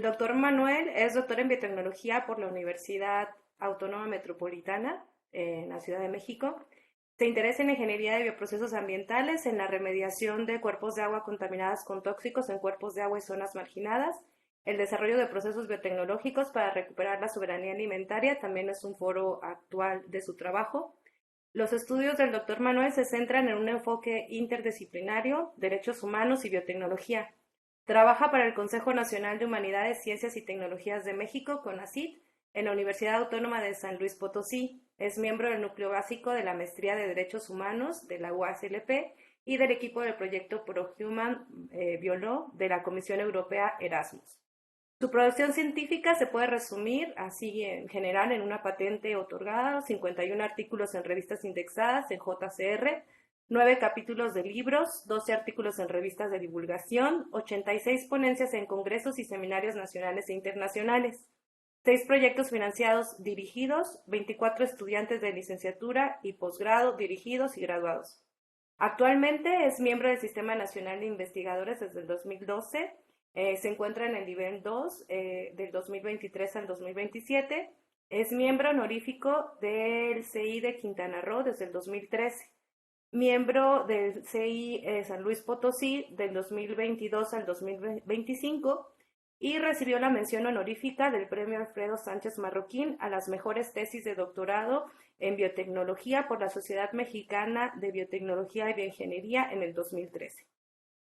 doctor Manuel es doctor en biotecnología por la Universidad Autónoma Metropolitana en la Ciudad de México. Se interesa en la ingeniería de bioprocesos ambientales, en la remediación de cuerpos de agua contaminadas con tóxicos en cuerpos de agua y zonas marginadas, el desarrollo de procesos biotecnológicos para recuperar la soberanía alimentaria, también es un foro actual de su trabajo. Los estudios del doctor Manuel se centran en un enfoque interdisciplinario, derechos humanos y biotecnología. Trabaja para el Consejo Nacional de Humanidades, Ciencias y Tecnologías de México, CONACYT, en la Universidad Autónoma de San Luis Potosí. Es miembro del núcleo básico de la Maestría de Derechos Humanos de la UASLP y del equipo del proyecto ProHuman BioLaw de la Comisión Europea Erasmus. Su producción científica se puede resumir así en general en una patente otorgada, 51 artículos en revistas indexadas en JCR, 9 capítulos de libros, 12 artículos en revistas de divulgación, 86 ponencias en congresos y seminarios nacionales e internacionales, 6 proyectos financiados dirigidos, 24 estudiantes de licenciatura y posgrado dirigidos y graduados. Actualmente es miembro del Sistema Nacional de Investigadores desde el 2012, se encuentra en el nivel 2 del 2023 al 2027, es miembro honorífico del CI de Quintana Roo desde el 2013. Miembro del CI San Luis Potosí del 2022 al 2025 y recibió la mención honorífica del Premio Alfredo Sánchez Marroquín a las mejores tesis de doctorado en biotecnología por la Sociedad Mexicana de Biotecnología y Bioingeniería en el 2013.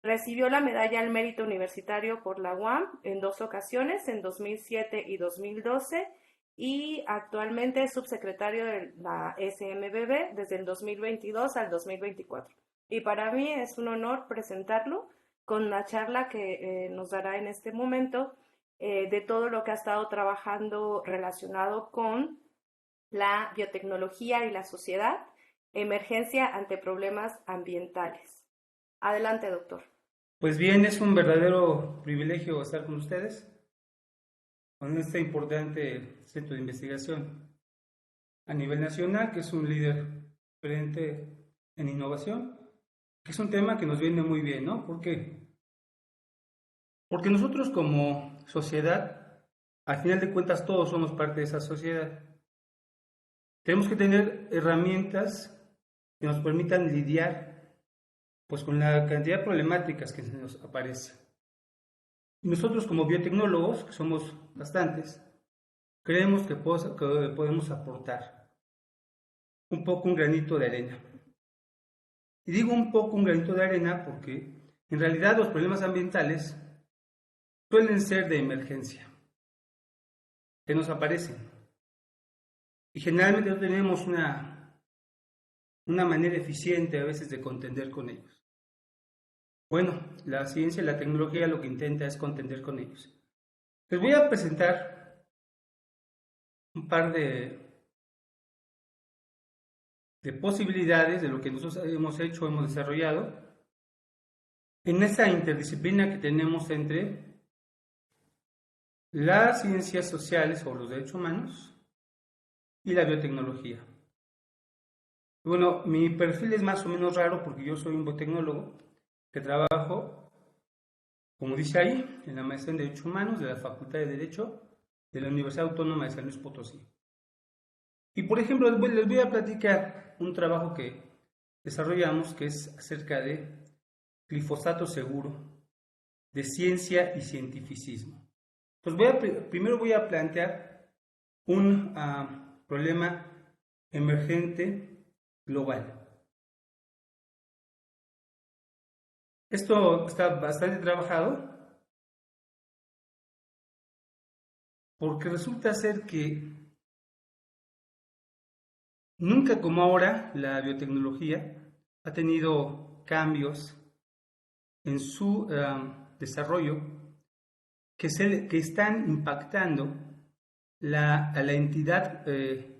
Recibió la medalla al mérito universitario por la UAM en 2 ocasiones, en 2007 y 2012, y actualmente es subsecretario de la SMBB desde el 2022 al 2024. Y para mí es un honor presentarlo con la charla que nos dará en este momento de todo lo que ha estado trabajando relacionado con la biotecnología y la sociedad, emergencia ante problemas ambientales. Adelante, doctor. Pues bien, es un verdadero privilegio estar con ustedes, con este importante centro de investigación a nivel nacional, que es un líder referente en innovación, que es un tema que nos viene muy bien, ¿no? ¿Por qué? Porque nosotros como sociedad, al final de cuentas todos somos parte de esa sociedad. Tenemos que tener herramientas que nos permitan lidiar pues con la cantidad de problemáticas que se nos aparecen. Y nosotros como biotecnólogos, que somos bastantes, creemos que podemos aportar un poco un granito de arena. Y digo un poco un granito de arena porque en realidad los problemas ambientales suelen ser de emergencia, que nos aparecen. Y generalmente no tenemos una manera eficiente a veces de contender con ellos. Bueno, la ciencia y la tecnología lo que intenta es contender con ellos. Les voy a presentar un par de posibilidades de lo que nosotros hemos hecho, hemos desarrollado en esa interdisciplina que tenemos entre las ciencias sociales o los derechos humanos y la biotecnología. Bueno, mi perfil es más o menos raro porque yo soy un biotecnólogo que trabajo, como dice ahí, en la maestría en Derechos Humanos de la Facultad de Derecho de la Universidad Autónoma de San Luis Potosí. Y por ejemplo, les voy a platicar un trabajo que desarrollamos que es acerca de glifosato seguro, de ciencia y cientificismo. Pues primero voy a plantear un problema emergente global. Esto está bastante trabajado porque resulta ser que nunca como ahora la biotecnología ha tenido cambios en su desarrollo que están impactando a la entidad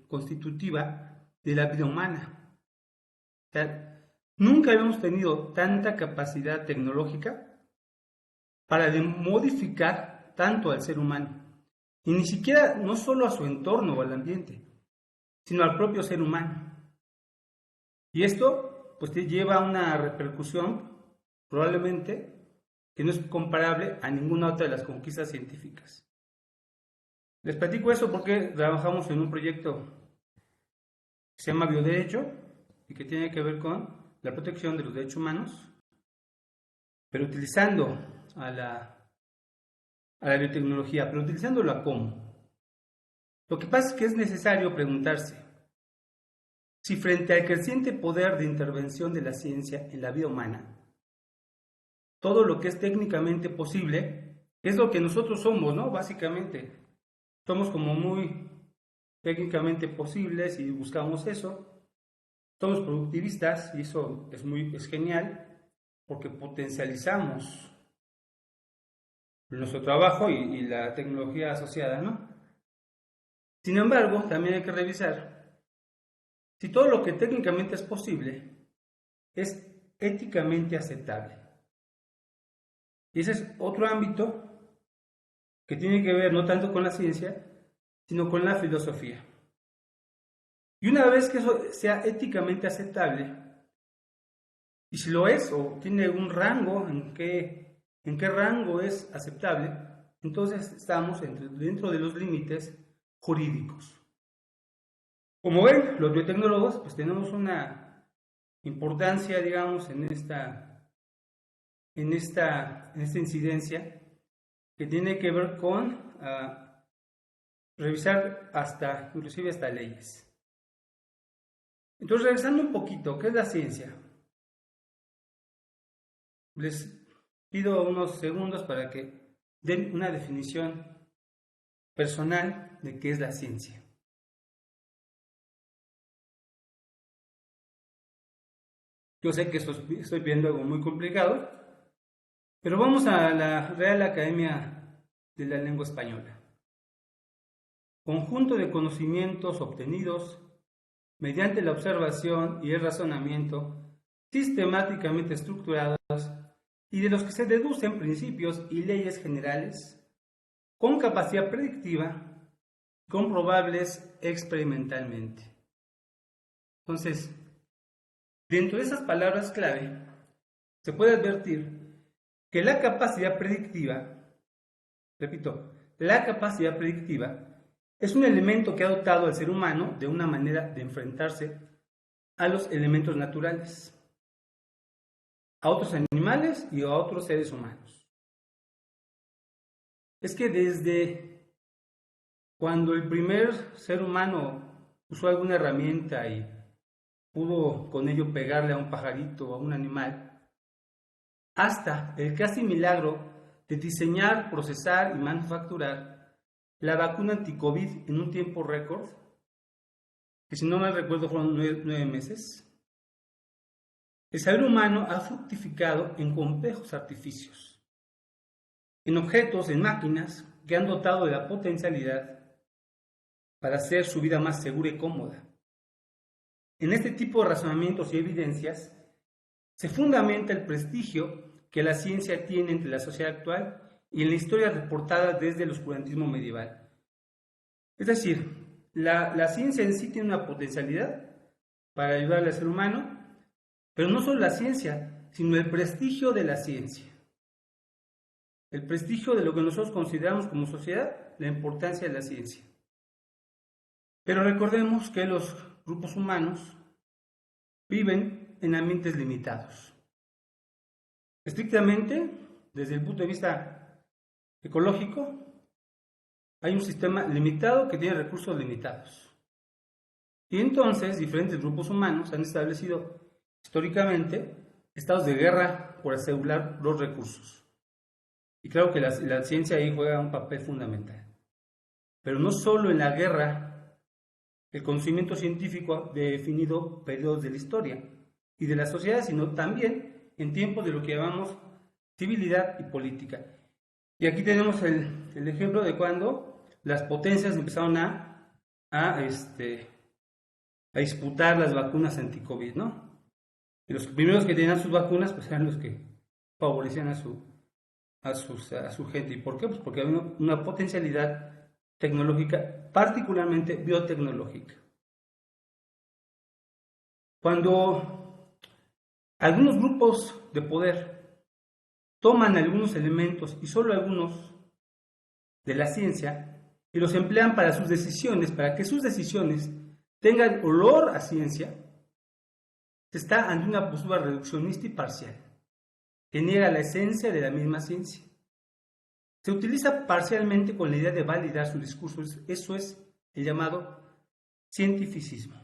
constitutiva de la vida humana. O sea, nunca habíamos tenido tanta capacidad tecnológica para modificar tanto al ser humano. Y ni siquiera, no solo a su entorno o al ambiente, sino al propio ser humano. Y esto pues te lleva a una repercusión probablemente que no es comparable a ninguna otra de las conquistas científicas. Les platico eso porque trabajamos en un proyecto que se llama Bioderecho y que tiene que ver con la protección de los derechos humanos, pero utilizando a la biotecnología, pero utilizándola ¿cómo? Lo que pasa es que es necesario preguntarse si frente al creciente poder de intervención de la ciencia en la vida humana, todo lo que es técnicamente posible es lo que nosotros somos, ¿no? Básicamente, somos como muy técnicamente posibles y buscamos eso. Somos productivistas y eso es genial porque potencializamos nuestro trabajo y la tecnología asociada, ¿no? Sin embargo, también hay que revisar si todo lo que técnicamente es posible es éticamente aceptable. Y ese es otro ámbito que tiene que ver no tanto con la ciencia, sino con la filosofía. Y una vez que eso sea éticamente aceptable, y si lo es o tiene un rango, en qué rango es aceptable, entonces estamos dentro de los límites jurídicos. Como ven, los biotecnólogos pues tenemos una importancia, digamos, en esta incidencia que tiene que ver con revisar inclusive hasta leyes. Entonces, regresando un poquito, ¿qué es la ciencia? Les pido unos segundos para que den una definición personal de qué es la ciencia. Yo sé que estoy viendo algo muy complicado, pero vamos a la Real Academia de la Lengua Española. Conjunto de conocimientos obtenidos mediante la observación y el razonamiento sistemáticamente estructurados y de los que se deducen principios y leyes generales con capacidad predictiva comprobables experimentalmente. Entonces, dentro de esas palabras clave se puede advertir que la capacidad predictiva, repito, la capacidad predictiva es un elemento que ha dotado al ser humano de una manera de enfrentarse a los elementos naturales, a otros animales y a otros seres humanos. Es que desde cuando el primer ser humano usó alguna herramienta y pudo con ello pegarle a un pajarito o a un animal, hasta el casi milagro de diseñar, procesar y manufacturar la vacuna anti-COVID en un tiempo récord, que si no me recuerdo fueron 9 meses, el saber humano ha fructificado en complejos artificios, en objetos, en máquinas que han dotado de la potencialidad para hacer su vida más segura y cómoda. En este tipo de razonamientos y evidencias se fundamenta el prestigio que la ciencia tiene entre la sociedad actual y en la historia reportada desde el oscurantismo medieval. Es decir, la ciencia en sí tiene una potencialidad para ayudar al ser humano, pero no solo la ciencia, sino el prestigio de la ciencia. El prestigio de lo que nosotros consideramos como sociedad, la importancia de la ciencia. Pero recordemos que los grupos humanos viven en ambientes limitados. Estrictamente, desde el punto de vista ecológico, hay un sistema limitado que tiene recursos limitados. Y entonces, diferentes grupos humanos han establecido históricamente estados de guerra por asegurar los recursos. Y claro que la ciencia ahí juega un papel fundamental. Pero no solo en la guerra, el conocimiento científico ha definido periodos de la historia y de la sociedad, sino también en tiempos de lo que llamamos civilidad y política. Y aquí tenemos el ejemplo de cuando las potencias empezaron a disputar las vacunas anti-COVID, ¿no? Y los primeros que tenían sus vacunas pues eran los que favorecían a su gente. ¿Y por qué? Pues porque había una potencialidad tecnológica, particularmente biotecnológica. Cuando algunos grupos de poder toman algunos elementos y solo algunos de la ciencia y los emplean para sus decisiones, para que sus decisiones tengan olor a ciencia, se está ante una postura reduccionista y parcial, que niega la esencia de la misma ciencia. Se utiliza parcialmente con la idea de validar su discurso, eso es el llamado cientificismo.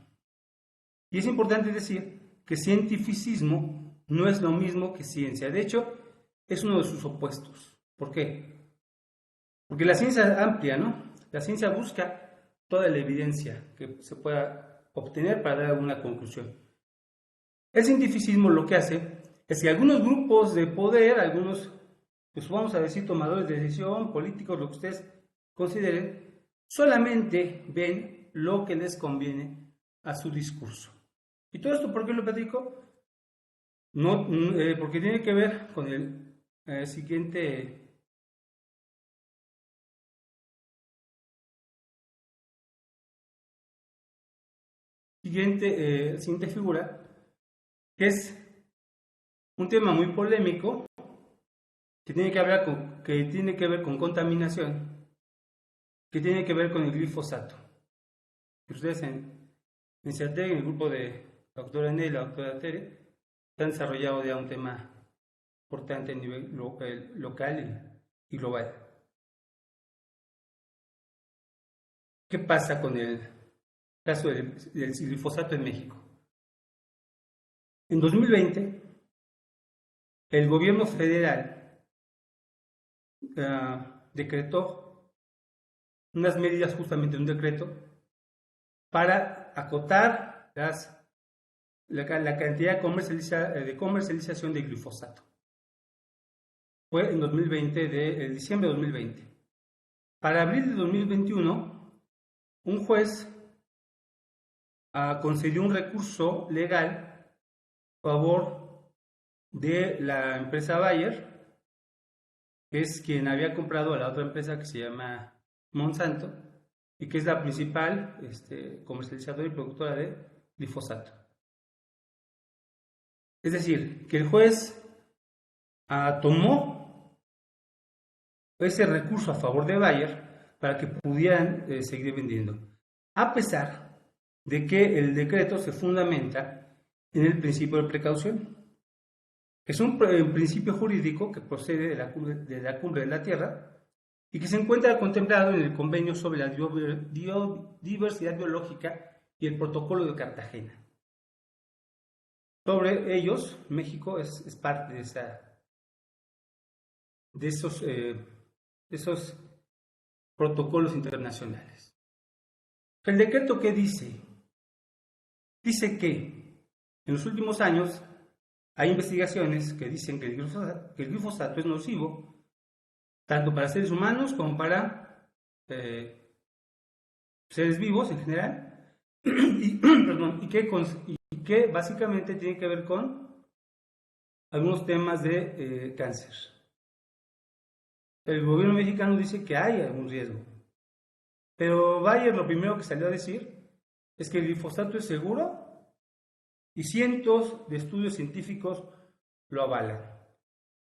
Y es importante decir que cientificismo no es lo mismo que ciencia, de hecho es uno de sus opuestos. ¿Por qué? Porque la ciencia es amplia, ¿no? La ciencia busca toda la evidencia que se pueda obtener para dar alguna conclusión. El cientificismo lo que hace es que algunos grupos de poder, algunos, pues vamos a decir, tomadores de decisión, políticos, lo que ustedes consideren, solamente ven lo que les conviene a su discurso. ¿Y todo esto por qué lo platico? No, porque tiene que ver con el siguiente siguiente figura, que es un tema muy polémico que tiene que ver con contaminación, que tiene que ver con el glifosato. Ustedes en CIATEC, en el grupo de la doctora Ney y la doctora Tere, han desarrollado ya un tema importante a nivel local y global. ¿Qué pasa con el caso del glifosato en México? En 2020, el gobierno federal decretó unas medidas, justamente un decreto, para acotar la cantidad de comercialización de glifosato. Fue en 2020, en diciembre de 2020. Para abril de 2021, un juez concedió un recurso legal a favor de la empresa Bayer, que es quien había comprado a la otra empresa que se llama Monsanto y que es la principal comercializadora y productora de glifosato. Es decir, que el juez tomó ese recurso a favor de Bayer para que pudieran seguir vendiendo, a pesar de que el decreto se fundamenta en el principio de precaución. Es un principio jurídico que procede de la Cumbre de la Tierra y que se encuentra contemplado en el Convenio sobre la Diversidad Biológica y el Protocolo de Cartagena. Sobre ellos, México es parte de esos protocolos internacionales. ¿El decreto qué dice? Dice que en los últimos años hay investigaciones que dicen que el glifosato es nocivo tanto para seres humanos como para seres vivos en general y que básicamente tiene que ver con algunos temas de cáncer. El gobierno mexicano dice que hay algún riesgo, pero Bayer lo primero que salió a decir es que el glifosato es seguro y cientos de estudios científicos lo avalan.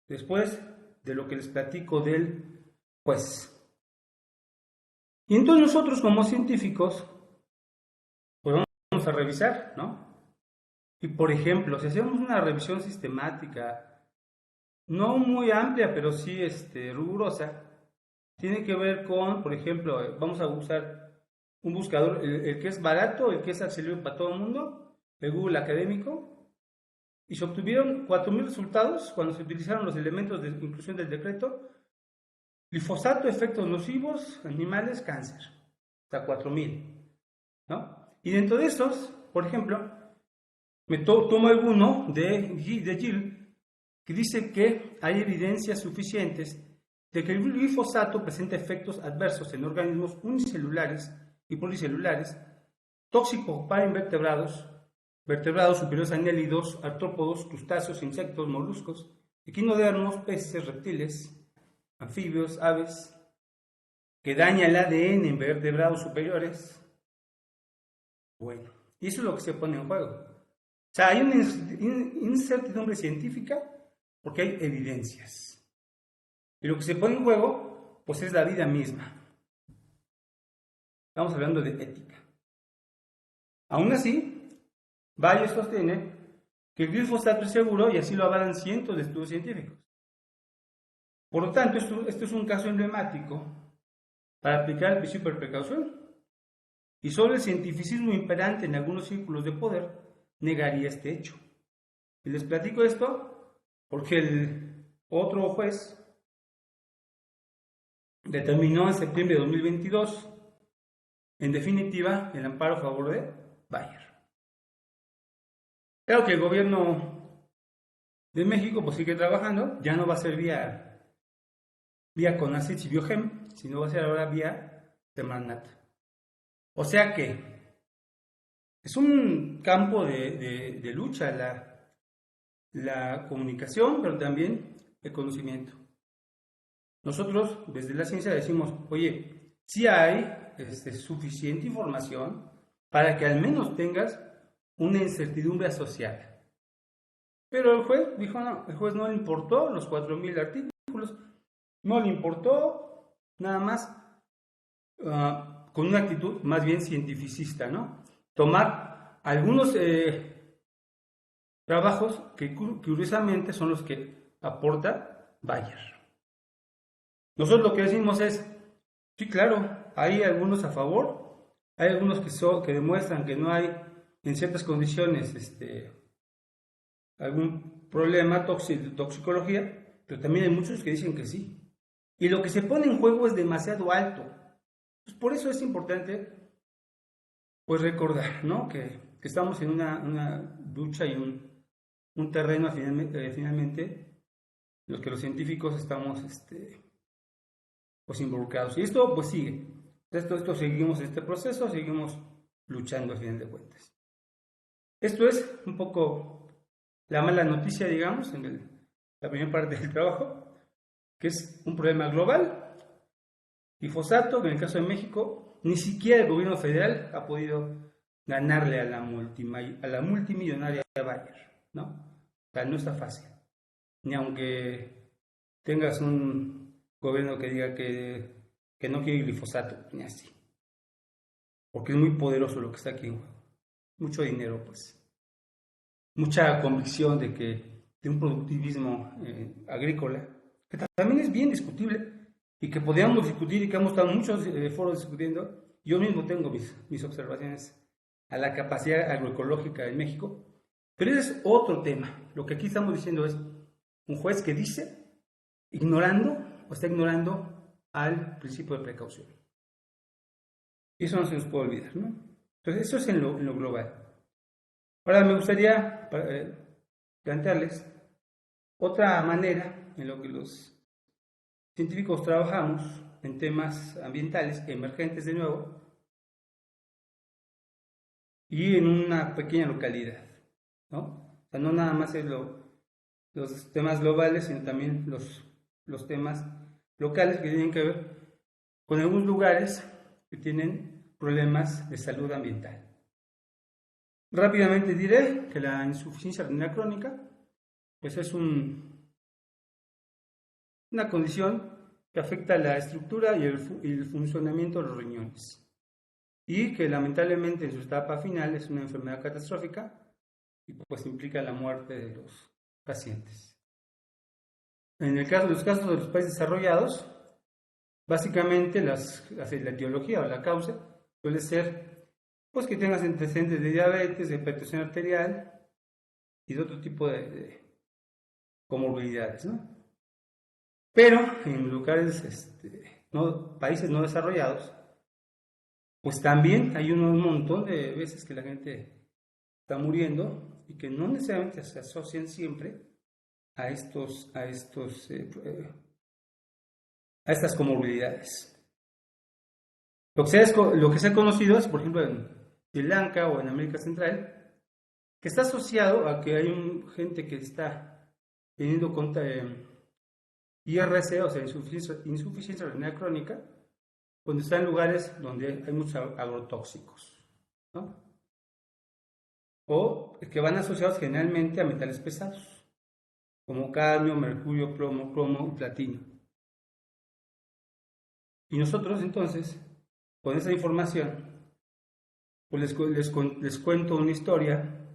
Después de lo que les platico del juez. Y entonces nosotros como científicos, pues vamos a revisar, ¿no? Y por ejemplo, si hacemos una revisión sistemática, no muy amplia, pero sí rigurosa, tiene que ver con, por ejemplo, vamos a usar un buscador, el que es barato, el que es accesible para todo el mundo, el Google académico, y se obtuvieron 4.000 resultados cuando se utilizaron los elementos de inclusión del decreto: glifosato, efectos nocivos, animales, cáncer. Hasta 4.000, ¿no? Y dentro de estos, por ejemplo, me tomo alguno de Gill, que dice que hay evidencias suficientes de que el glifosato presenta efectos adversos en organismos unicelulares y policelulares, tóxico para invertebrados, vertebrados superiores a anélidos, artrópodos, crustáceos, insectos, moluscos, equinodermos, peces, reptiles, anfibios, aves, que daña el ADN en vertebrados superiores. Bueno, y eso es lo que se pone en juego. O sea, hay una incertidumbre científica porque hay evidencias. Y lo que se pone en juego, pues es la vida misma. Estamos hablando de ética. Aún así, Bayer sostiene que el glifosato es seguro y así lo avalan cientos de estudios científicos. Por lo tanto, esto es un caso emblemático para aplicar el principio de precaución. Y solo el cientificismo imperante en algunos círculos de poder negaría este hecho. Y les platico esto porque el otro juez determinó en septiembre de 2022, en definitiva, el amparo a favor de Bayer. Claro que el gobierno de México pues sigue trabajando, ya no va a ser vía CONACYT y Biogem, sino va a ser ahora vía Semarnat. O sea que es un campo de lucha la comunicación, pero también el conocimiento. Nosotros desde la ciencia decimos, oye, sí hay suficiente información para que al menos tengas una incertidumbre asociada. Pero el juez dijo no, el juez no le importó los 4,000 artículos, no le importó nada más con una actitud más bien cientificista, ¿no? Tomar algunos trabajos que curiosamente son los que aporta Bayer. Nosotros lo que decimos es, sí, claro, hay algunos a favor, hay algunos que demuestran que no hay en ciertas condiciones algún problema de toxicología, pero también hay muchos que dicen que sí. Y lo que se pone en juego es demasiado alto. Pues por eso es importante pues recordar, ¿no? que estamos en una lucha y un terreno finalmente en los que los científicos estamos pues involucrados. Y esto pues sigue. Esto seguimos este proceso, seguimos luchando al final de cuentas. Esto es un poco la mala noticia, digamos, en la primera parte del trabajo, que es un problema global. Glifosato, que en el caso de México, ni siquiera el gobierno federal ha podido ganarle a la multimillonaria Bayer, ¿no? O sea, no está fácil. Ni aunque tengas un gobierno que diga que no quiere glifosato, ni así. Porque es muy poderoso lo que está aquí en juego. Mucho dinero, pues. Mucha convicción de un productivismo agrícola, que también es bien discutible y que podríamos discutir y que hemos estado en muchos foros discutiendo. Yo mismo tengo mis observaciones a la capacidad agroecológica de México, pero ese es otro tema. Lo que aquí estamos diciendo es un juez que dice, está ignorando al principio de precaución. Y eso no se nos puede olvidar, ¿no? Entonces, eso es en lo global. Ahora me gustaría plantearles otra manera en lo que los científicos trabajamos en temas ambientales emergentes de nuevo y en una pequeña localidad, ¿no? O sea, no nada más es los temas globales, sino también los temas locales que tienen que ver con algunos lugares que tienen problemas de salud ambiental. Rápidamente diré que la insuficiencia renal crónica pues es una condición que afecta la estructura y el funcionamiento de los riñones y que lamentablemente en su etapa final es una enfermedad catastrófica y pues implica la muerte de los pacientes. En los casos de los países desarrollados, básicamente la etiología o la causa suele ser pues que tengas antecedentes de diabetes, de hipertensión arterial y de otro tipo de comorbilidades, ¿no? Pero en lugares, países no desarrollados, pues también hay un montón de veces que la gente está muriendo y que no necesariamente se asocian siempre a estas comorbilidades. Lo que se ha conocido es, por ejemplo, en Sri Lanka o en América Central, que está asociado a que hay gente que está teniendo IRC, o sea, insuficiencia renal crónica, cuando está en lugares donde hay muchos agrotóxicos, ¿no? O que van asociados generalmente a metales pesados, como cadmio, mercurio, plomo y platino. Y nosotros entonces, con esa información, pues les cuento una historia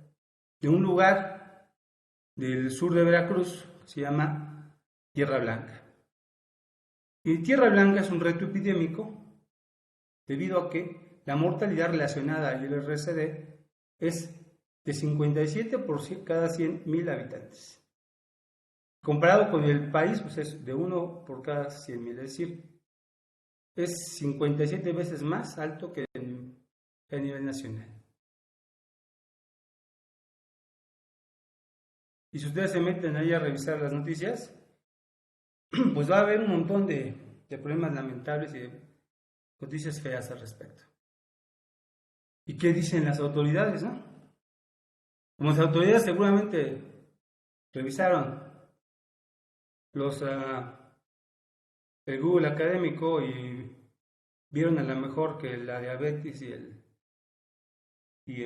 de un lugar del sur de Veracruz que se llama Tierra Blanca. Y Tierra Blanca es un reto epidémico debido a que la mortalidad relacionada al RCD es de 57 por cada 100.000 habitantes. Comparado con el país, pues es de 1 por cada 100.000, es decir, es 57 veces más alto que a nivel nacional. Y si ustedes se meten ahí a revisar las noticias, pues va a haber un montón de problemas lamentables y de noticias feas al respecto. ¿Y qué dicen las autoridades, no? Como las autoridades seguramente revisaron el Google académico y vieron a lo mejor que la diabetes y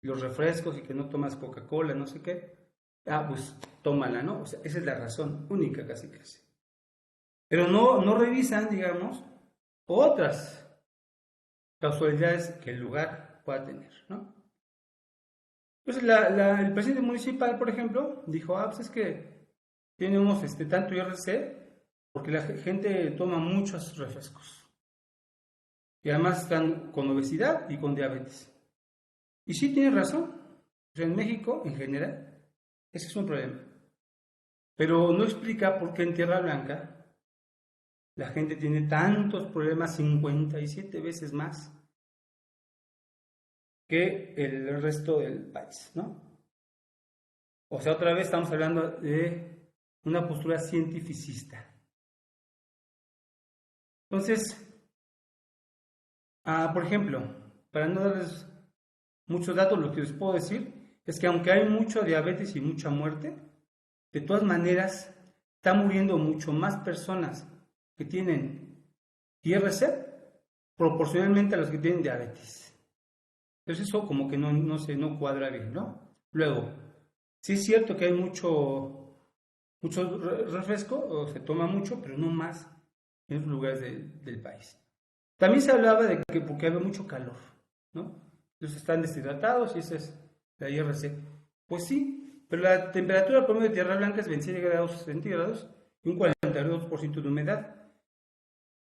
los refrescos y que no tomas Coca-Cola, no sé qué, pues tómala, ¿no? O sea, esa es la razón única casi. Pero no revisan, digamos, otras causalidades que el lugar pueda tener, ¿no? Entonces el presidente municipal, por ejemplo, dijo, pues es que tenemos tanto IRC porque la gente toma muchos refrescos. Y además están con obesidad y con diabetes. Y sí tiene razón. O sea, en México, en general, ese es un problema. Pero no explica por qué en Tierra Blanca la gente tiene tantos problemas, 57 veces más que el resto del país, ¿no? O sea, otra vez estamos hablando de una postura cientificista. Entonces, por ejemplo, para no darles muchos datos, lo que les puedo decir es que aunque hay mucha diabetes y mucha muerte, de todas maneras están muriendo mucho más personas que tienen IRC proporcionalmente a los que tienen diabetes. Entonces eso como que no cuadra bien, ¿no? Luego, sí es cierto que hay mucho refresco, o se toma mucho, pero no más en otros lugares del país. También se hablaba de que porque había mucho calor, ¿no? Entonces están deshidratados y esa es la IRC. Pues sí, pero la temperatura promedio de Tierra Blanca es 27 grados centígrados y un 42% de humedad.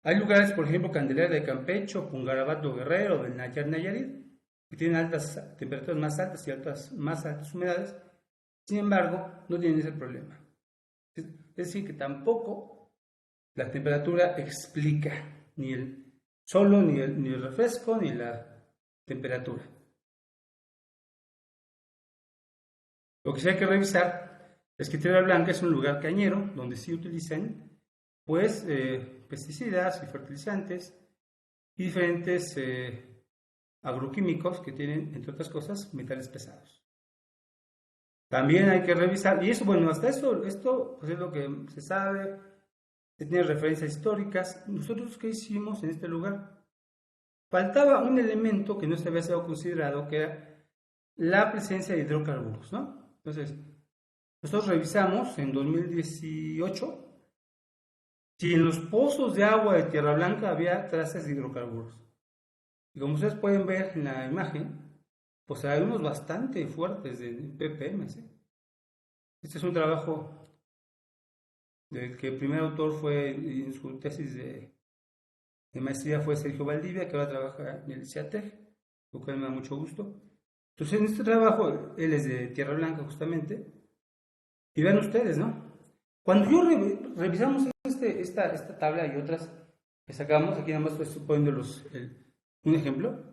Hay lugares, por ejemplo, Candelaria de Campecho, Pungarabato Guerrero, del Nayarit, que tienen altas temperaturas más altas y más altas humedades. Sin embargo, no tienen ese problema. Es decir, que tampoco la temperatura explica ni el refresco ni la temperatura. Lo que sí hay que revisar es que Tierra Blanca es un lugar cañero donde sí utilizan pues pesticidas y fertilizantes y diferentes agroquímicos que tienen, entre otras cosas, metales pesados. También hay que revisar, y eso, bueno, hasta esto pues es lo que se sabe, se tiene referencias históricas. Nosotros, ¿qué hicimos en este lugar? Faltaba un elemento que no se había sido considerado, que era la presencia de hidrocarburos, ¿no? Entonces, nosotros revisamos en 2018 si en los pozos de agua de Tierra Blanca había trazas de hidrocarburos. Y como ustedes pueden ver en la imagen, pues hay unos bastante fuertes de ppm. Este es un trabajo del que el primer autor fue en su tesis de maestría fue Sergio Valdivia, que ahora trabaja en el CIATEG, lo cual me da mucho gusto. Entonces en este trabajo, él es de Tierra Blanca justamente, y vean ustedes, ¿no? Cuando revisamos esta tabla y otras que sacamos, aquí nada más estoy poniendo un ejemplo.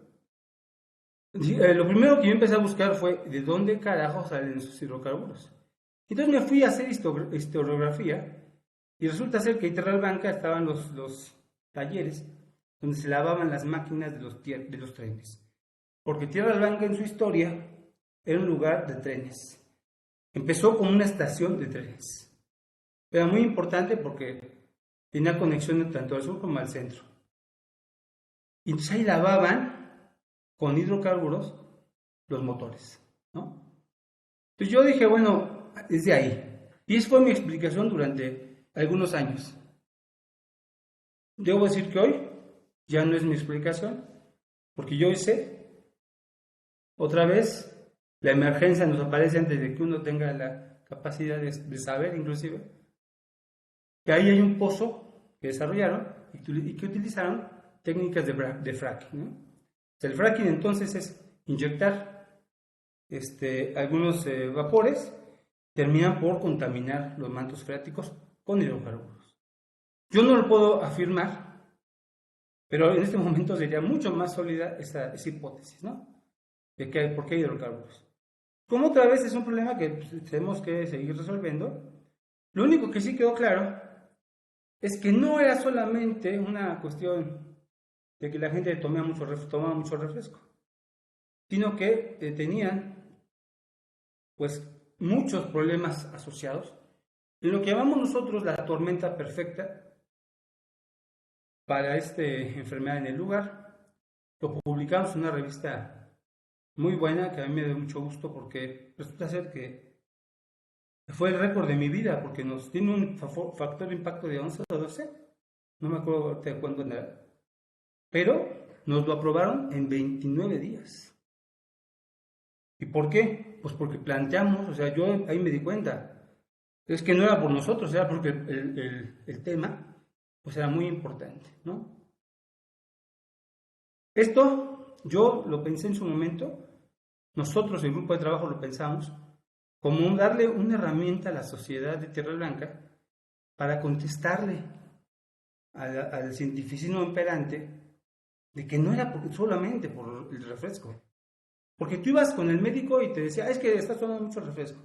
Lo primero que yo empecé a buscar fue de dónde carajo salen esos hidrocarburos. Entonces me fui a hacer historiografía y resulta ser que en Tierra Blanca estaban los talleres donde se lavaban las máquinas de los trenes. Porque Tierra Blanca en su historia era un lugar de trenes. Empezó como una estación de trenes. Era muy importante porque tenía conexión tanto al sur como al centro. Y entonces ahí lavaban con hidrocarburos los motores, ¿no? Entonces yo dije, bueno, desde ahí. Y esa fue mi explicación durante algunos años. Debo decir que hoy ya no es mi explicación, porque yo hoy sé, otra vez, la emergencia nos aparece antes de que uno tenga la capacidad de saber, inclusive, que ahí hay un pozo que desarrollaron y que utilizaron técnicas de fracking, ¿no? O sea, el fracking entonces es inyectar algunos vapores, terminan por contaminar los mantos freáticos con hidrocarburos. Yo no lo puedo afirmar, pero en este momento sería mucho más sólida esa hipótesis, ¿no? De que por qué hidrocarburos. Como otra vez es un problema que pues, tenemos que seguir resolviendo, lo único que sí quedó claro es que no era solamente una cuestión de que la gente tomaba mucho refresco, sino que tenían pues muchos problemas asociados en lo que llamamos nosotros la tormenta perfecta para esta enfermedad en el lugar. Lo publicamos en una revista muy buena que a mí me dio mucho gusto porque resulta ser que fue el récord de mi vida porque nos tiene un factor de impacto de 11 o 12, no me acuerdo de cuándo era, pero nos lo aprobaron en 29 días. ¿Y por qué? Pues porque planteamos, o sea, yo ahí me di cuenta, es que no era por nosotros, era porque el tema pues era muy importante, ¿no? Esto yo lo pensé en su momento, nosotros el grupo de trabajo lo pensamos, como darle una herramienta a la sociedad de Tierra Blanca para contestarle al cientificismo imperante de que no era solamente por el refresco. Porque tú ibas con el médico y te decía, es que estás tomando mucho refresco.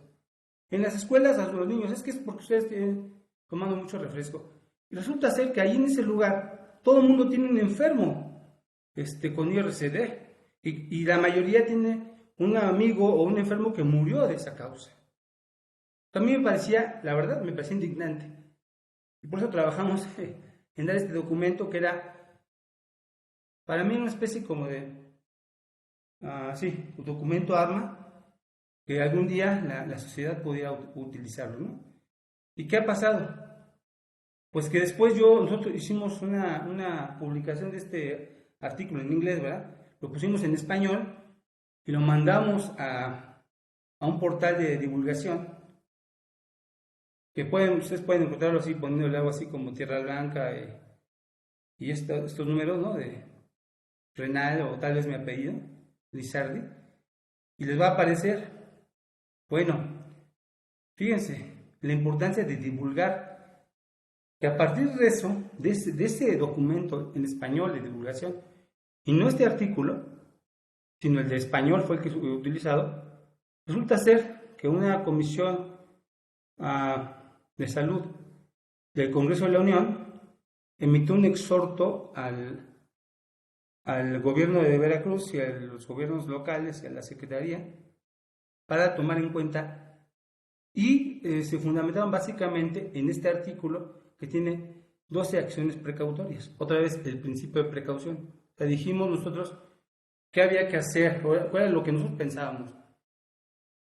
En las escuelas a los niños, es que es porque ustedes tienen tomando mucho refresco. Y resulta ser que ahí en ese lugar todo el mundo tiene un enfermo con IRCD y la mayoría tiene un amigo o un enfermo que murió de esa causa. También me parecía, la verdad, me parecía indignante. Y por eso trabajamos en dar este documento que era, para mí, una especie como de, sí, un documento arma que algún día la sociedad pudiera utilizarlo, ¿no? ¿Y qué ha pasado? Pues que después nosotros hicimos una publicación de este artículo en inglés, ¿verdad? Lo pusimos en español y lo mandamos a un portal de divulgación que ustedes pueden encontrarlo así, poniéndole algo así como Tierra Blanca y estos números, ¿no? De Renal o tal vez mi apellido, Lizardi, y les va a aparecer. Bueno, fíjense la importancia de divulgar, que a partir de eso, de ese documento en español de divulgación, y no este artículo, sino el de español fue el que fue utilizado, resulta ser que una comisión de salud del Congreso de la Unión emitió un exhorto al gobierno de Veracruz y a los gobiernos locales y a la Secretaría para tomar en cuenta y se fundamentaron básicamente en este artículo que tiene 12 acciones precautorias. Otra vez el principio de precaución. O sea, dijimos nosotros qué había que hacer, cuál era lo que nosotros pensábamos.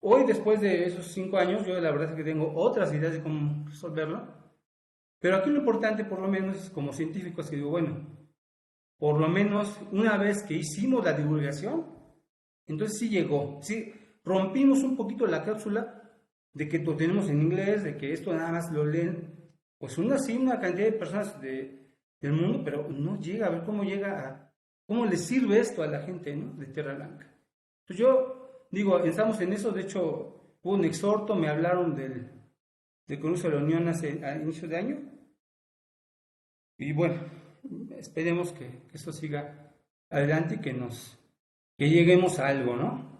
Hoy, después de esos 5 años, yo la verdad es que tengo otras ideas de cómo resolverlo, pero aquí lo importante, por lo menos, es como científico, es que digo, bueno, por lo menos una vez que hicimos la divulgación, entonces sí llegó, sí rompimos un poquito la cápsula de que lo tenemos en inglés, de que esto nada más lo leen, pues una cantidad de personas del mundo, pero no llega a ver cómo le sirve esto a la gente, ¿no? De Tierra Blanca. Entonces yo digo, estamos en eso, de hecho hubo un exhorto, me hablaron del Congreso de la Unión a inicios de año, y bueno, esperemos que esto siga adelante y que lleguemos a algo, ¿no?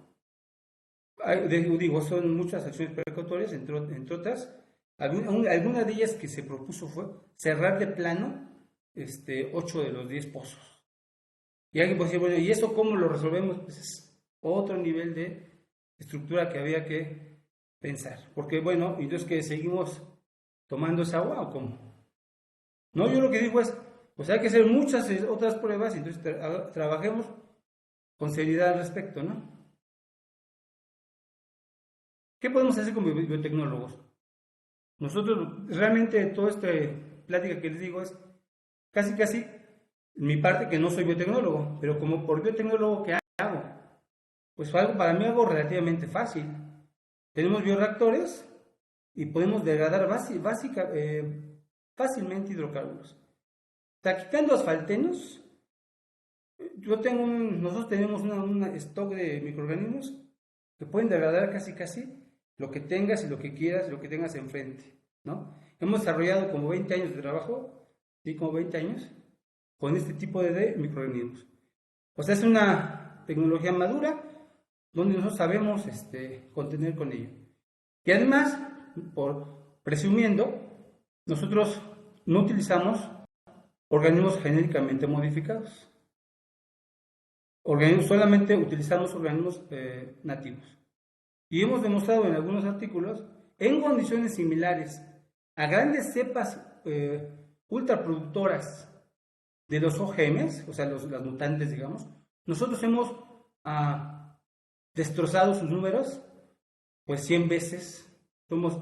Digo, son muchas acciones precautorias, entre otras. Alguna de ellas que se propuso fue cerrar de plano 8 de los 10 pozos. Y alguien puede decir, bueno, ¿y eso cómo lo resolvemos? Pues es otro nivel de estructura que había que pensar. Porque, bueno, entonces que seguimos tomando esa agua o cómo. No, yo lo que digo es, pues hay que hacer muchas otras pruebas y entonces trabajemos con seriedad al respecto, ¿no? ¿Qué podemos hacer como biotecnólogos? Nosotros realmente toda esta plática que les digo es casi mi parte que no soy biotecnólogo, pero como por biotecnólogo, ¿qué hago? Pues para mí algo relativamente fácil. Tenemos bioreactores y podemos degradar fácilmente hidrocarburos. O sea, quitando asfaltenos, nosotros tenemos un stock de microorganismos que pueden degradar casi lo que tengas y lo que quieras, lo que tengas enfrente, ¿no? Hemos desarrollado como 20 años de trabajo, sí, como 20 años, con este tipo de microorganismos. O sea, es una tecnología madura donde nosotros sabemos contener con ello. Y además, presumiendo, nosotros no utilizamos organismos genéticamente modificados. Solamente utilizamos organismos nativos. Y hemos demostrado en algunos artículos, en condiciones similares a grandes cepas ultraproductoras de los OGMs, o sea, las mutantes, digamos, nosotros hemos destrozado sus números, pues 100 veces, somos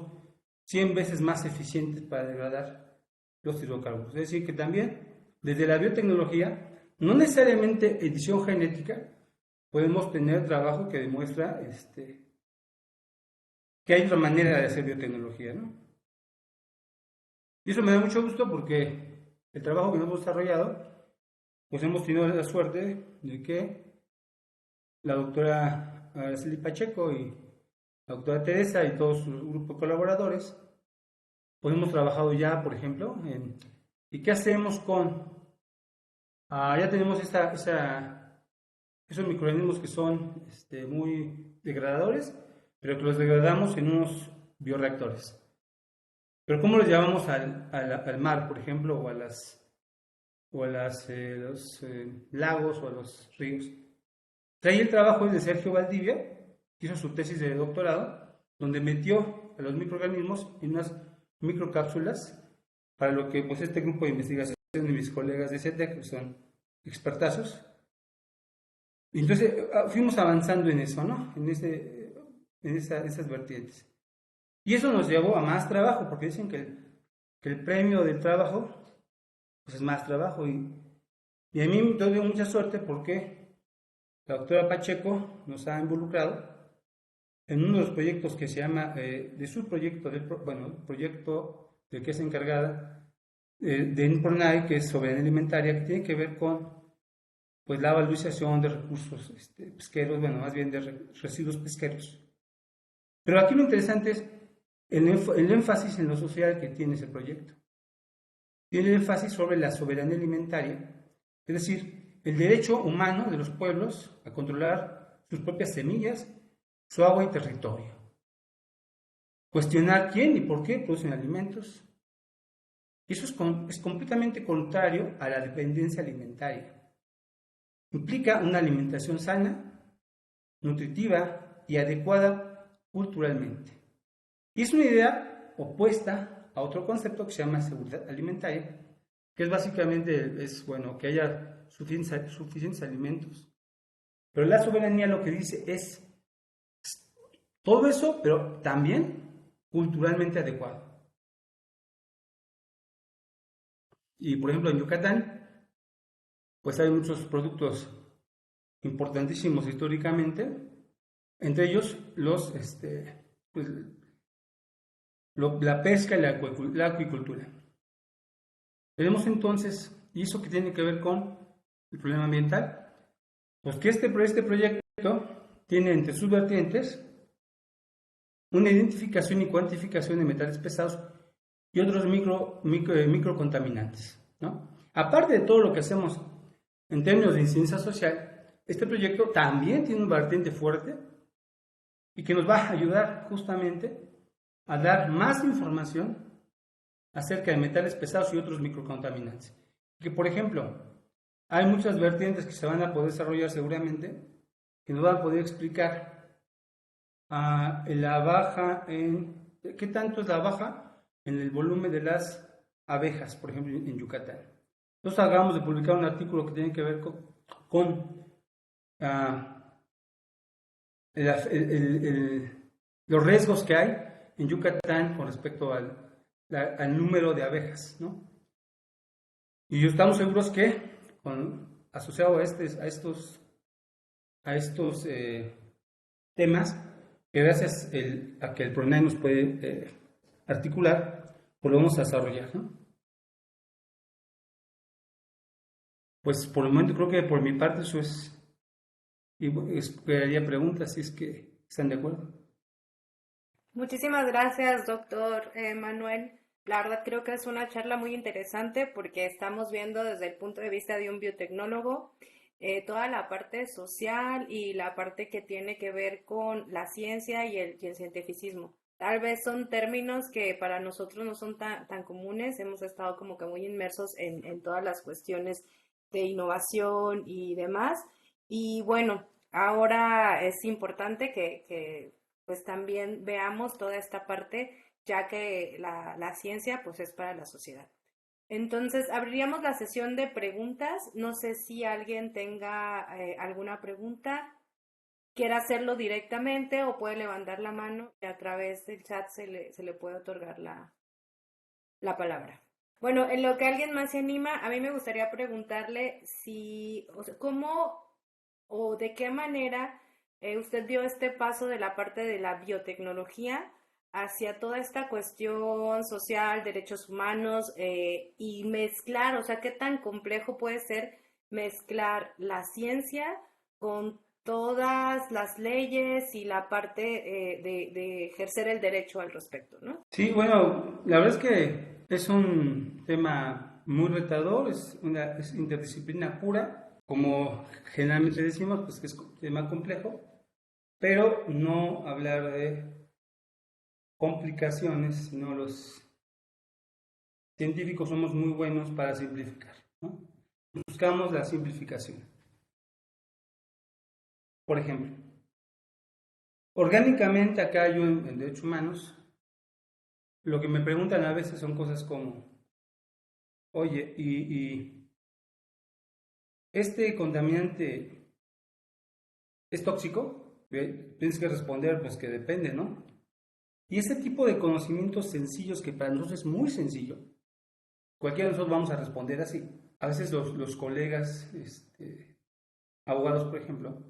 100 veces más eficientes para degradar los hidrocarburos. Es decir, que también, desde la biotecnología, no necesariamente edición genética, podemos tener trabajo que demuestra que hay otra manera de hacer biotecnología, ¿no? Y eso me da mucho gusto porque el trabajo que hemos desarrollado, pues hemos tenido la suerte de que la doctora Araceli Pacheco y la doctora Teresa y todo su grupo de colaboradores, pues hemos trabajado ya, por ejemplo, ¿y qué hacemos con? Ya tenemos esos microorganismos que son muy degradadores, pero que los degradamos en unos bioreactores. Pero ¿cómo los llevamos al mar, por ejemplo, o a los lagos o a los ríos? Ahí el trabajo es de Sergio Valdivia, que hizo su tesis de doctorado, donde metió a los microorganismos en unas microcápsulas, para lo que pues este grupo de investigación y mis colegas de CETEC, que son expertazos. Y entonces fuimos avanzando en eso, ¿no? En esas vertientes. Y eso nos llevó a más trabajo, porque dicen que el premio del trabajo pues es más trabajo. Y a mí me dio mucha suerte porque la doctora Pacheco nos ha involucrado en uno de los proyectos que se llama, de su proyecto, el proyecto del que es encargada, de INPRONAE, que es soberanía alimentaria, que tiene que ver con pues la valorización de recursos pesqueros, más bien de residuos pesqueros. Pero aquí lo interesante es el énfasis en lo social que tiene ese proyecto. Tiene el énfasis sobre la soberanía alimentaria, es decir, el derecho humano de los pueblos a controlar sus propias semillas, su agua y territorio. Cuestionar quién y por qué producen alimentos. Y eso es completamente contrario a la dependencia alimentaria. Implica una alimentación sana, nutritiva y adecuada culturalmente. Y es una idea opuesta a otro concepto que se llama seguridad alimentaria, que es básicamente que haya suficientes alimentos. Pero la soberanía lo que dice es todo eso, pero también culturalmente adecuado. Y por ejemplo en Yucatán, pues hay muchos productos importantísimos históricamente, entre ellos la pesca y la acuicultura. Tenemos entonces, y eso que tiene que ver con el problema ambiental, pues que este proyecto tiene entre sus vertientes una identificación y cuantificación de metales pesados y otros microcontaminantes, ¿no? Aparte de todo lo que hacemos en términos de incidencia social, este proyecto también tiene un vertiente fuerte y que nos va a ayudar justamente a dar más información acerca de metales pesados y otros microcontaminantes. Que, por ejemplo, hay muchas vertientes que se van a poder desarrollar seguramente, que nos van a poder explicar qué tanto es la baja en el volumen de las abejas, por ejemplo, en Yucatán. Nosotros acabamos de publicar un artículo que tiene que ver con los riesgos que hay en Yucatán con respecto al número de abejas, ¿no? Y estamos seguros que, asociado a estos temas, que gracias a que el PRONAI nos puede articular, pues lo vamos a desarrollar, ¿no? Pues por el momento creo que por mi parte eso es, y esperaría preguntas si es que están de acuerdo. Muchísimas gracias, doctor Manuel. La verdad creo que es una charla muy interesante porque estamos viendo desde el punto de vista de un biotecnólogo toda la parte social y la parte que tiene que ver con la ciencia y el cientificismo. Tal vez son términos que para nosotros no son tan comunes, hemos estado como que muy inmersos en todas las cuestiones de innovación y demás. Y bueno, ahora es importante que pues también veamos toda esta parte, ya que la ciencia pues es para la sociedad. Entonces, abriríamos la sesión de preguntas. No sé si alguien tenga alguna pregunta, quiera hacerlo directamente o puede levantar la mano y a través del chat se le puede otorgar la palabra. Bueno, en lo que alguien más se anima, a mí me gustaría preguntarle si, o sea, cómo o de qué manera usted dio este paso de la parte de la biotecnología hacia toda esta cuestión social, derechos humanos y mezclar, o sea, qué tan complejo puede ser mezclar la ciencia con todas las leyes y la parte de ejercer el derecho al respecto, ¿no? Sí, bueno, la verdad es que es un tema muy retador, es interdisciplina pura, como generalmente decimos, pues que es un tema complejo, pero no hablar de complicaciones, sino los científicos somos muy buenos para simplificar, ¿no? Buscamos la simplificación. Por ejemplo, orgánicamente acá yo en derechos humanos, lo que me preguntan a veces son cosas como, oye, ¿y este contaminante es tóxico? Tienes que responder, pues que depende, ¿no? Y ese tipo de conocimientos sencillos que para nosotros es muy sencillo, cualquiera de nosotros vamos a responder así. A veces los colegas, abogados, por ejemplo,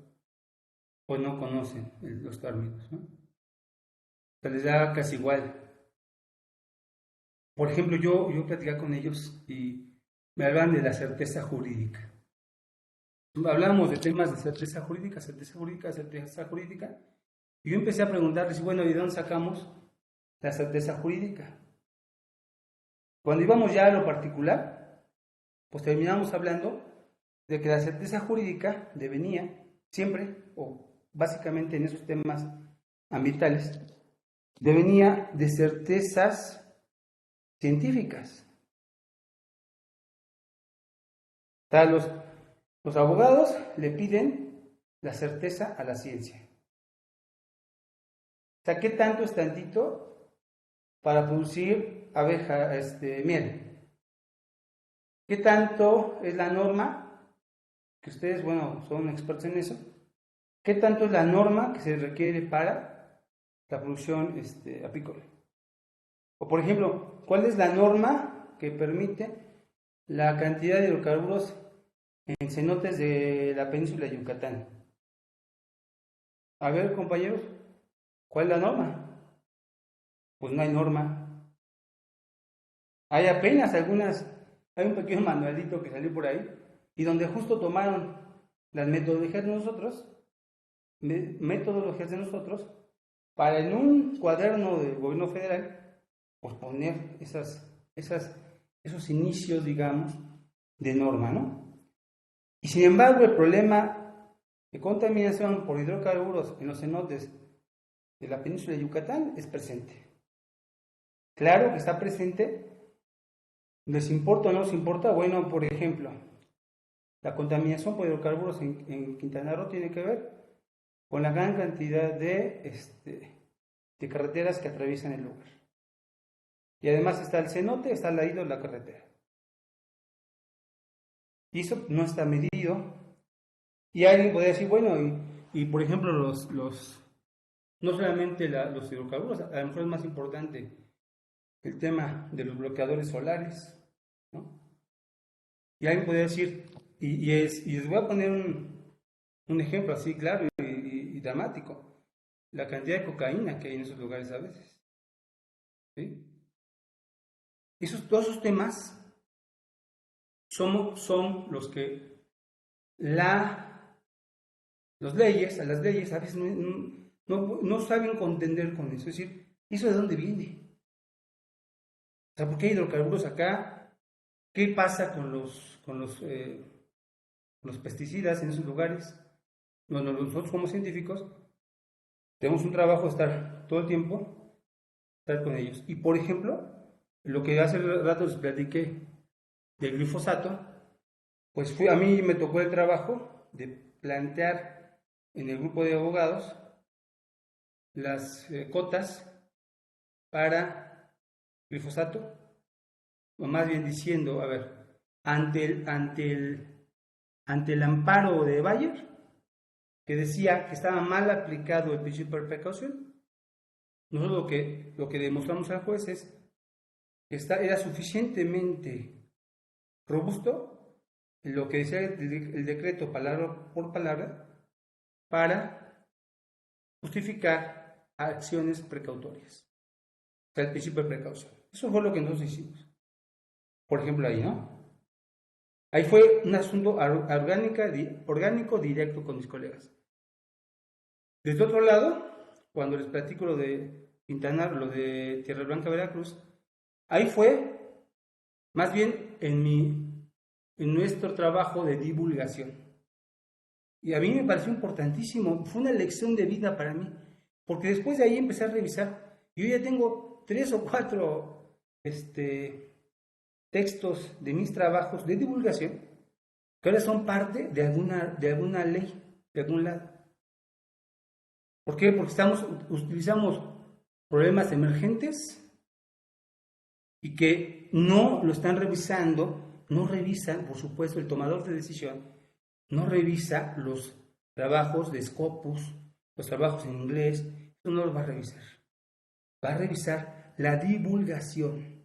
pues no conocen los términos, ¿no? Se les da casi igual. Por ejemplo, yo platicaba con ellos y me hablan de la certeza jurídica. Hablamos de temas de certeza jurídica, certeza jurídica, certeza jurídica. Y yo empecé a preguntarles, bueno, ¿y de dónde sacamos la certeza jurídica? Cuando íbamos ya a lo particular, pues terminamos hablando de que la certeza jurídica devenía siempre, o básicamente en esos temas ambientales, devenía de certezas científicas. O sea, los abogados le piden la certeza a la ciencia. O sea, ¿qué tanto es tantito para producir miel? ¿Qué tanto es la norma? Que ustedes, bueno, son expertos en eso. ¿Qué tanto es la norma que se requiere para la producción apícola? O por ejemplo, ¿cuál es la norma que permite la cantidad de hidrocarburos en cenotes de la península de Yucatán? A ver, compañeros, ¿cuál es la norma? Pues no hay norma. Hay apenas hay un pequeño manualito que salió por ahí y donde justo tomaron las metodologías de nosotros para en un cuaderno del gobierno federal pues poner esos inicios, digamos, de norma, ¿no? Y sin embargo, el problema de contaminación por hidrocarburos en los cenotes de la península de Yucatán es presente. Claro que está presente. ¿Les importa o no les importa? Bueno, por ejemplo, la contaminación por hidrocarburos en Quintana Roo tiene que ver con la gran cantidad de carreteras que atraviesan el lugar. Y además está el cenote, está al lado de la carretera. Y eso no está medido. Y alguien podría decir, bueno, y por ejemplo, no solamente los hidrocarburos, a lo mejor es más importante el tema de los bloqueadores solares, ¿no? Y alguien podría decir, y les voy a poner un ejemplo así claro y dramático, la cantidad de cocaína que hay en esos lugares a veces. ¿Sí? Todos esos temas son los que las leyes a veces no saben contender con eso. Es decir, ¿eso de dónde viene? O sea, ¿por qué hay hidrocarburos acá? ¿Qué pasa con los pesticidas en esos lugares? Bueno, nosotros como científicos tenemos un trabajo de estar todo el tiempo, estar con ellos. Y por ejemplo, lo que hace rato les platiqué del glifosato, pues a mí me tocó el trabajo de plantear en el grupo de abogados las cotas para glifosato, o más bien diciendo, a ver, ante el amparo de Bayer, que decía que estaba mal aplicado el principio de precaución, nosotros lo que demostramos al juez es que era suficientemente robusto lo que decía el decreto palabra por palabra para justificar acciones precautorias. O sea, el principio de precaución. Eso fue lo que nosotros hicimos. Por ejemplo, ahí, ¿no? Ahí fue un asunto orgánico directo con mis colegas. Desde otro lado, cuando les platico lo de Quintana, lo de Tierra Blanca, Veracruz, ahí fue más bien en nuestro trabajo de divulgación. Y a mí me pareció importantísimo, fue una lección de vida para mí, porque después de ahí empecé a revisar. Yo ya tengo 3 o 4 textos de mis trabajos de divulgación que ahora son parte de alguna ley, de algún lado. ¿Por qué? Porque utilizamos problemas emergentes y que no lo están revisando, no revisan, por supuesto, el tomador de decisión, no revisa los trabajos de Scopus, los trabajos en inglés, eso no los va a revisar. Va a revisar la divulgación.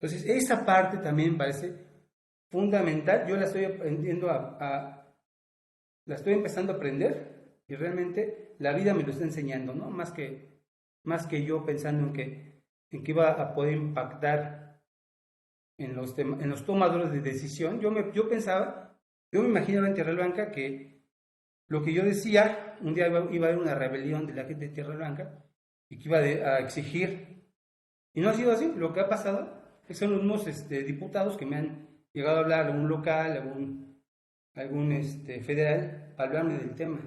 Entonces, esa parte también parece fundamental. Yo la estoy aprendiendo la estoy empezando a aprender y realmente la vida me lo está enseñando, ¿no? Más que yo pensando en que iba a poder impactar en los tomadores de decisión. Yo me imaginaba en Tierra Blanca que lo que yo decía, un día iba a haber una rebelión de la gente de Tierra Blanca y que iba a exigir, y no ha sido así. Lo que ha pasado es que son unos diputados que me han llegado a hablar, algún local, algún federal, para hablarme del tema,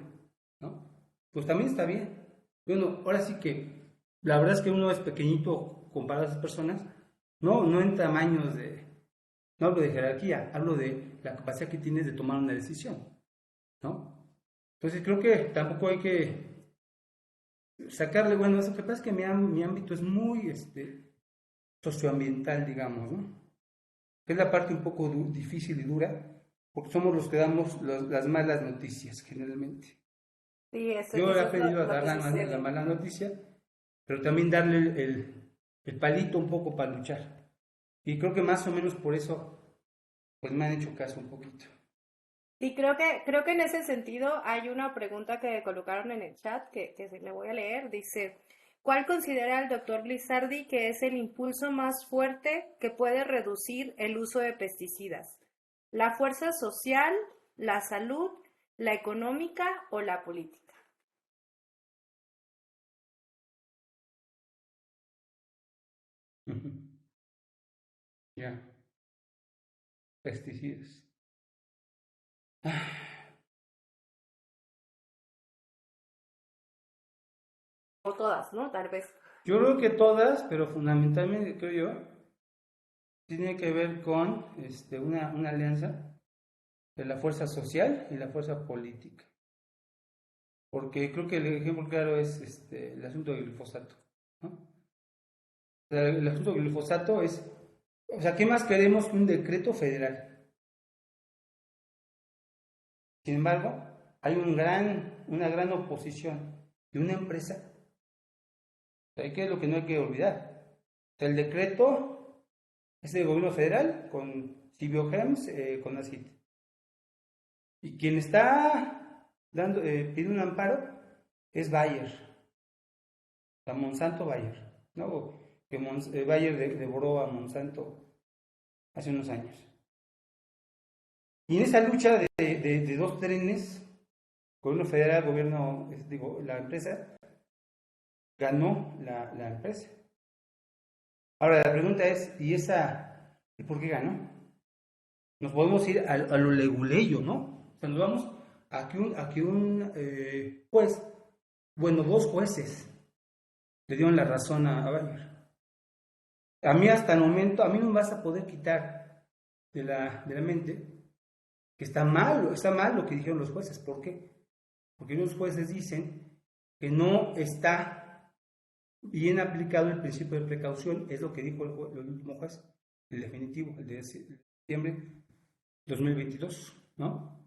¿no? Pues también está bien. Bueno, ahora sí que la verdad es que uno es pequeñito comparado a esas personas, no en tamaños no hablo de jerarquía, hablo de la capacidad que tienes de tomar una decisión, ¿no? Entonces creo que tampoco hay que sacarle, bueno, lo que pasa es que mi ámbito es muy socioambiental, digamos, ¿no? Que es la parte un poco difícil y dura, porque somos los que damos las malas noticias generalmente. Sí, Yo he eso es aprendido a lo dar que la sucede. mala noticia, pero también darle el palito un poco para luchar. Y creo que más o menos por eso, pues me han hecho caso un poquito. Sí, creo que en ese sentido hay una pregunta que colocaron en el chat que se le voy a leer. Dice, ¿cuál considera el doctor Lizardi que es el impulso más fuerte que puede reducir el uso de pesticidas? ¿La fuerza social, la salud, la económica o la política? Ya, pesticidas. O todas, ¿no? Tal vez. Yo creo que todas, pero fundamentalmente creo yo, tiene que ver con una alianza de la fuerza social y la fuerza política. Porque creo que el ejemplo claro es el asunto del glifosato, ¿no? O sea, el asunto del glifosato es, o sea, ¿qué más queremos que un decreto federal? Sin embargo, hay una gran oposición de una empresa. ¿Qué es lo que no hay que olvidar? O sea, el decreto Es el gobierno federal con Cibiogems, con ACID. Y quien está pidiendo un amparo es Bayer, la Monsanto Bayer, ¿no? Que Bayer devoró a Monsanto hace unos años. Y en esa lucha de dos trenes, gobierno federal, la empresa, ganó la empresa. Ahora la pregunta es, ¿y por qué ganó? Nos podemos ir a lo leguleyo, ¿no? O sea, nos vamos a que un juez, bueno, dos jueces le dieron la razón a Bayer. A mí hasta el momento, a mí no me vas a poder quitar de la mente que está mal lo que dijeron los jueces. ¿Por qué? Porque los jueces dicen que no está bien aplicado el principio de precaución, es lo que dijo el último juez, el definitivo, el de septiembre de 2022, ¿no?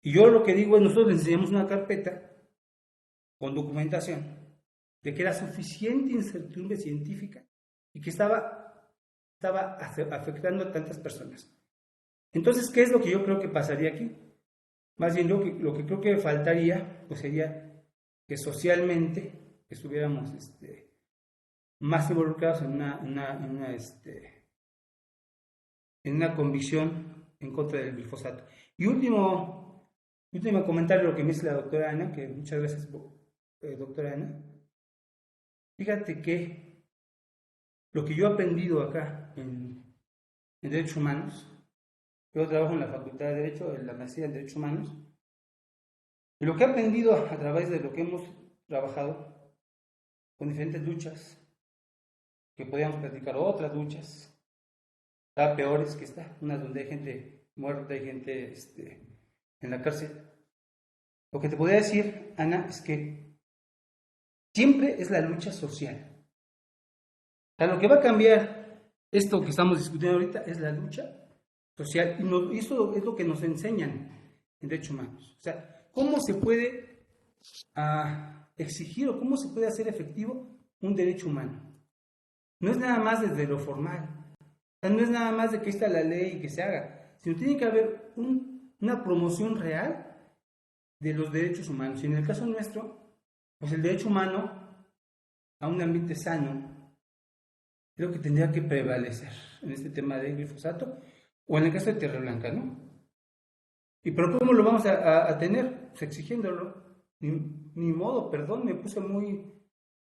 Y yo lo que digo es, nosotros le enseñamos una carpeta con documentación de que era suficiente incertidumbre científica y que estaba afectando a tantas personas. Entonces, ¿qué es lo que yo creo que pasaría aquí? Más bien, lo que creo que faltaría, pues sería que socialmente estuviéramos más involucrados en una convicción en contra del glifosato. Y último comentario, lo que me dice la doctora Ana, que muchas gracias, doctora Ana. Fíjate que lo que yo he aprendido acá en Derechos Humanos, yo trabajo en la Facultad de Derecho, en la maestría en Derechos Humanos, y lo que he aprendido a través de lo que hemos trabajado con diferentes luchas, que podíamos platicar otras luchas, peores que unas donde hay gente muerta, hay gente en la cárcel. Lo que te podría decir, Ana, es que siempre es la lucha social. O sea, lo que va a cambiar esto que estamos discutiendo ahorita es la lucha social, y eso es lo que nos enseñan en Derechos Humanos. O sea, ¿cómo se puede exigir o cómo se puede hacer efectivo un derecho humano? No es nada más desde lo formal. O sea, no es nada más de que está la ley y que se haga, sino tiene que haber una promoción real de los derechos humanos. Y en el caso nuestro, pues el derecho humano a un ambiente sano creo que tendría que prevalecer en este tema del glifosato, o en el caso de Tierra Blanca, ¿no? ¿Y pero cómo lo vamos a tener? Pues exigiéndolo. Ni modo, perdón, me puse muy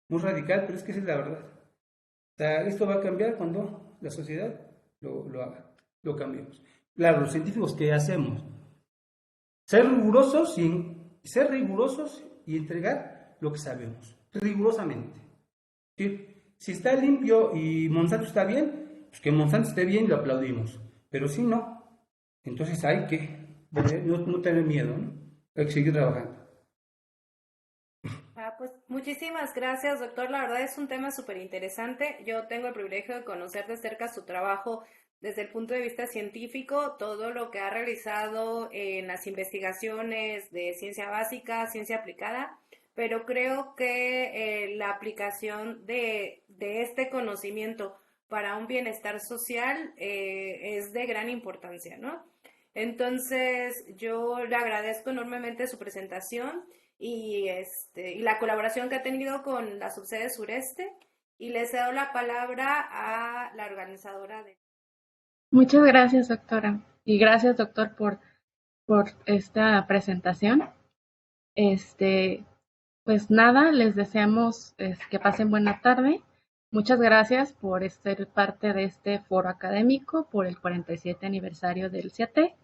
radical, pero es que esa es la verdad. O sea, esto va a cambiar cuando la sociedad lo haga, lo cambiemos. Claro, los científicos, ¿qué hacemos? Ser rigurosos y entregar lo que sabemos, rigurosamente. Si está limpio y Monsanto está bien, pues que Monsanto esté bien y lo aplaudimos. Pero si no, entonces hay que no tener miedo, ¿no? Hay que seguir trabajando. Pues muchísimas gracias, doctor. La verdad es un tema súper interesante. Yo tengo el privilegio de conocer de cerca su trabajo desde el punto de vista científico, todo lo que ha realizado en las investigaciones de ciencia básica, ciencia aplicada, pero creo que la aplicación de este conocimiento para un bienestar social es de gran importancia, ¿no? Entonces, yo le agradezco enormemente su presentación y la colaboración que ha tenido con la subsede sureste, y le cedo la palabra a la organizadora de... Muchas gracias, doctora, y gracias, doctor, por esta presentación. Pues nada, les deseamos que pasen buena tarde. Muchas gracias por ser parte de este foro académico por el 47 aniversario del CIATE.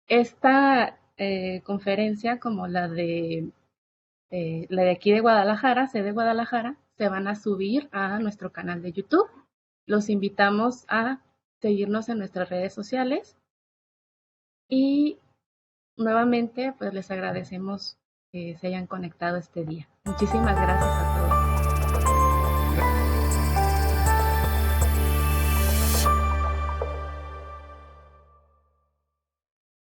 Esta conferencia, como la de aquí de Guadalajara, sede Guadalajara, se van a subir a nuestro canal de YouTube. Los invitamos a seguirnos en nuestras redes sociales y nuevamente pues les agradecemos que se hayan conectado este día. Muchísimas gracias a todos.